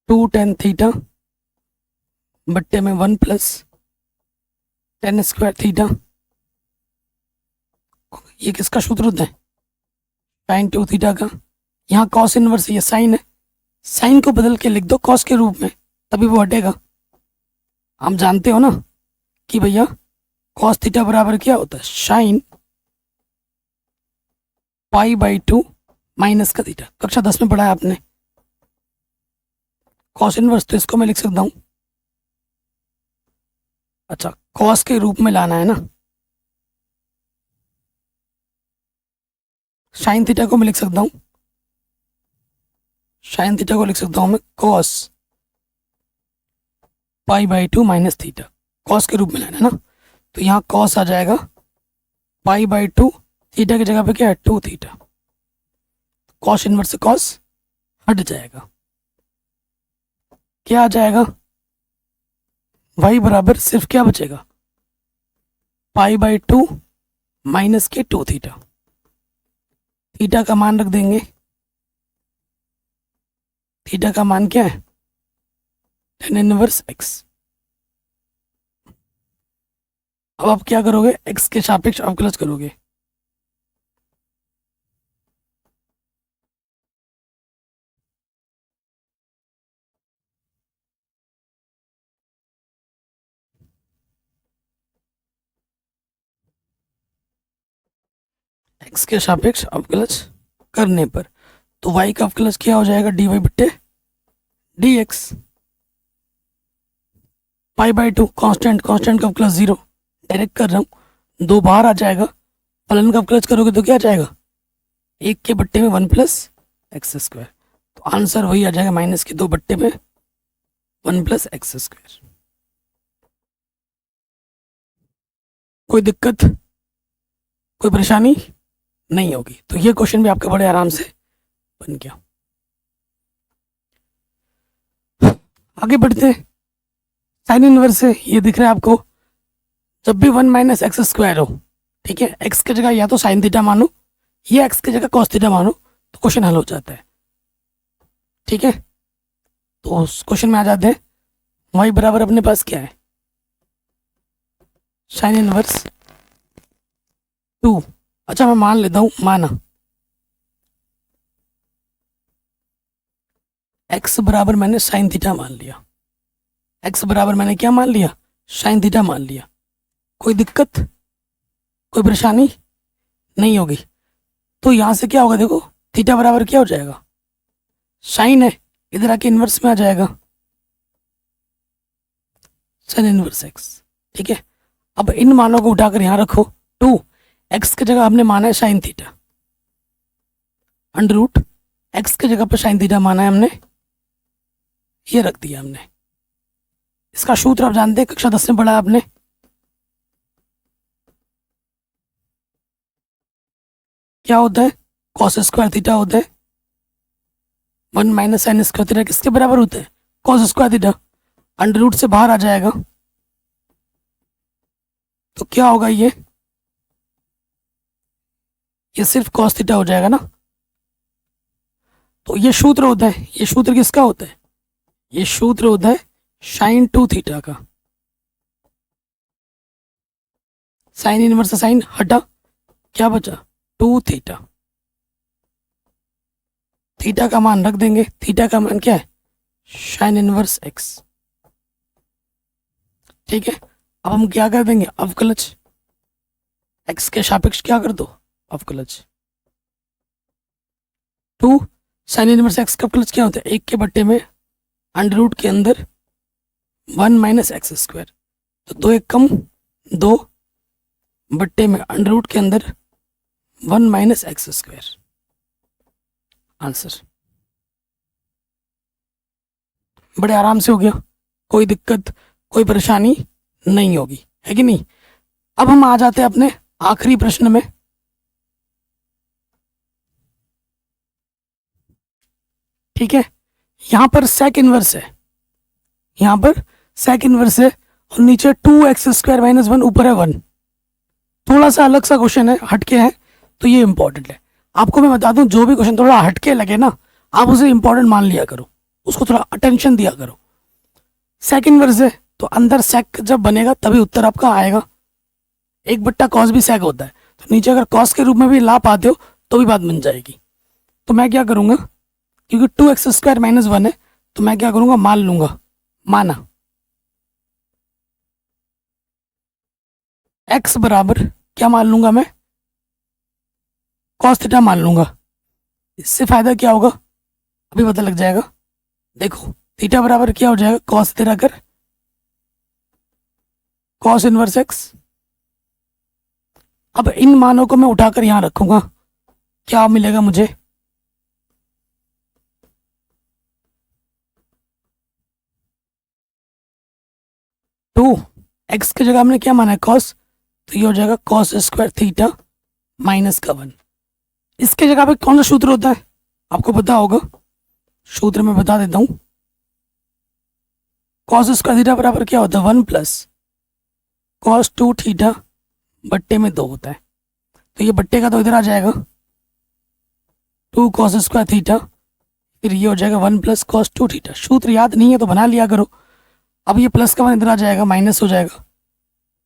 2 tan थीटा बट्टे में 1 प्लस tan स्क्वायर थीटा, ये किसका सूत्र होता है, साइन 2 थीटा का। यहाँ कॉस इनवर्स ये साइन है, साइन को बदल के लिख दो कॉस के रूप में, तभी वो हटेगा। हम जानते हो ना कि भैया कॉस थीटा बराबर क्या होता है, साइन पाई बाई 2 माइनस का थीटा, कक्षा 10 में पढ़ा है आपने। कॉस इनवर्स तो इसको मैं लिख सकता हूं, अच्छा कॉस के रूप में लाना है ना, साइन थीटा को मैं लिख सकता हूं, साइन थीटा को लिख सकता हूं मैं cos pi by 2 minus theta, cos के रूप में लाना है ना, तो यहाँ कॉस आ जाएगा पाई बाई 2, थीटा की जगह पे क्या है 2 थीटा, कॉस इनवर्स से कॉस हट जाएगा, क्या आ जाएगा, y बराबर सिर्फ क्या बचेगा, पाई बाई 2 माइनस के 2 थीटा, थीटा का मान रख देंगे, थीटा का मान क्या है tan इनवर्स x। अब आप क्या करोगे, x के सापेक्ष अवकलज करोगे, एक्स के सापेक्ष अवकलज करने पर, तो वाई का अवकलज क्या हो जाएगा, डी वाई बट्टे D x. Pi by two constant, constant का अवकलज 0, डायरेक्ट कर रहा हूँ, 2 बाहर आ जाएगा, फलन का अवकलज करोगे तो क्या आ जाएगा, 1 के बट्टे में 1 प्लस एक्स स्क्वायर। तो आंसर वही आ जाएगा माइनस के 2 बट्टे में 1 प्लस एक्स स्क्वायर। कोई दिक्कत, कोई परेशानी नहीं होगी। तो ये क्वेश्चन भी आपका बड़े आराम से बन गया। आगे बढ़ते हैं। साइन इनवर्स से ये दिख रहा है आपको, जब भी 1 माइनस एक्स स्क्वायर हो, ठीक है, एक्स की जगह या तो साइन थीटा मानो या एक्स की जगह कॉस थीटा मानो, तो क्वेश्चन हल हो जाता है। ठीक है, तो उस क्वेश्चन में आ जाते हैं। वाई बराबर अपने पास क्या है, साइन इनवर्स 2। अच्छा मैं मान लेता हूं, माना एक्स बराबर मैंने साइन थीटा मान लिया, एक्स बराबर मैंने क्या मान लिया, साइन थीटा मान लिया। कोई दिक्कत, कोई परेशानी नहीं होगी। तो यहां से क्या होगा, देखो थीटा बराबर क्या हो जाएगा, साइन है, इधर आके इनवर्स में आ जाएगा, साइन इनवर्स एक्स। ठीक है, अब इन मानों को उठाकर यहां रखो, 2 एक्स की जगह हमने माना है sine theta, under root X की जगह पर साइन थीटा माना है हमने, ये रख दिया हमने। इसका सूत्र आप जानते हैं, कक्षा 10 में पढ़ा आपने, क्या होता है, कॉस स्क्वायर थीटा होता है, 1 माइनस साइन स्क्वायर थीटा किसके बराबर होता है, cos square theta. Under root से बाहर आ जाएगा तो क्या होगा, ये सिर्फ कॉस थीटा हो जाएगा ना। तो ये सूत्र होता है, ये सूत्र किसका होता है, ये सूत्र होता है साइन 2 थीटा का। साइन इनवर्स साइन हटा, क्या बचा, 2 थीटा। थीटा का मान रख देंगे, थीटा का मान क्या है, साइन इनवर्स एक्स। ठीक है, अब हम क्या कर देंगे, अवकलज, एक्स के सापेक्ष क्या कर दो, अवकलज। 2 साइन इनवर्स एक्स का अवकलज क्या होता है, 1 के बट्टे में अंडर रूट के अंदर 1 माइनस एक्स स्क्वायर। तो 2 1 कम 2 बट्टे में अंडर रूट के अंदर 1 माइनस एक्स स्क्वायर, आंसर। बड़े आराम से हो गया, कोई दिक्कत, कोई परेशानी नहीं होगी, है कि नहीं। अब हम आ जाते हैं अपने आखिरी प्रश्न में। ठीक है, यहां पर सेक इनवर्स है, यहां पर सेक इनवर्स है, और नीचे 2x स्क्वायर माइनस 1, ऊपर है 1। थोड़ा सा अलग सा क्वेश्चन है, हटके है, तो ये इंपॉर्टेंट है। आपको मैं बता दूं, जो भी क्वेश्चन थोड़ा हटके लगे ना, आप उसे इंपॉर्टेंट मान लिया करो, उसको थोड़ा अटेंशन दिया करो। सेक इनवर्स है तो अंदर सेक जब बनेगा तभी उत्तर आपका आएगा। 1 बट्टा कॉस भी सेक होता है, तो नीचे अगर कॉस के रूप में भी ला पाते हो तो भी बात बन जाएगी। तो मैं क्या करूंगा, क्योंकि 2x स्क्वायर माइनस 1 है, तो मैं क्या करूंगा, मान लूंगा, माना x बराबर क्या मान लूंगा मैं, कॉस थीटा मान लूंगा। इससे फायदा क्या होगा, अभी पता लग जाएगा। देखो थीटा बराबर क्या हो जाएगा, कॉस थीटा कर कॉस इनवर्स एक्स। अब इन मानों को मैं उठाकर यहां रखूंगा, क्या मिलेगा मुझे, टू एक्स की जगह हमने क्या माना है, कॉस, तो ये हो जाएगा कॉस स्क्वायर थीटा माइनस का 1। इसके जगह पे कौन सा सूत्र होता है, आपको पता होगा, सूत्र में बता देता हूं। कॉस स्क्वायर थीटा बराबर क्या होता है, 1 प्लस कॉस 2 थीटा बट्टे में 2 होता है। तो ये बट्टे का तो इधर आ जाएगा, 2 कॉस स्क्वायर थीटा, फिर ये हो जाएगा 1 प्लस कॉस 2 थीटा। सूत्र याद नहीं है तो बना लिया करो। अब ये प्लस का 1 इधर आ जाएगा, माइनस हो जाएगा,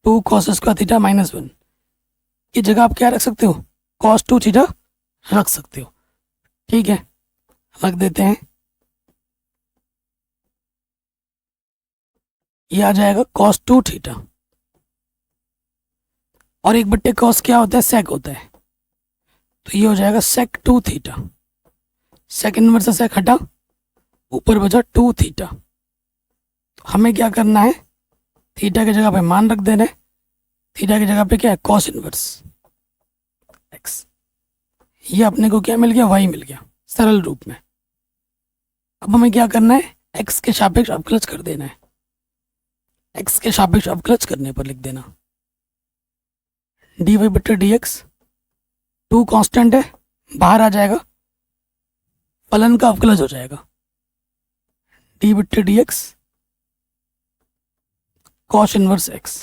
2 कॉस स्क्वायर थीटा माइनस 1। ये जगह आप क्या रख सकते हो, कॉस 2 थीटा रख सकते हो। ठीक है, रख देते हैं, ये आ जाएगा कॉस 2 थीटा, और 1 बट्टे कॉस क्या होता है, सेक होता है। तो ये हो जाएगा sec 2 थीटा। sec इनवर्स से sec हटा, ऊपर बचा 2 थीटा। तो हमें क्या करना है, थीटा की जगह पे मान रख देना है। थीटा की जगह पे क्या है, cos इनवर्स x। ये अपने को क्या मिल गया, y मिल गया सरल रूप में। अब हमें क्या करना है, x के सापेक्ष अवकलज कर देना है। x के सापेक्ष अवकलज करने पर लिख देना dy बटे dx। 2 कांस्टेंट है, बाहर आ जाएगा, फलन का अवकलज हो जाएगा डी बटे dx cos इनवर्स x।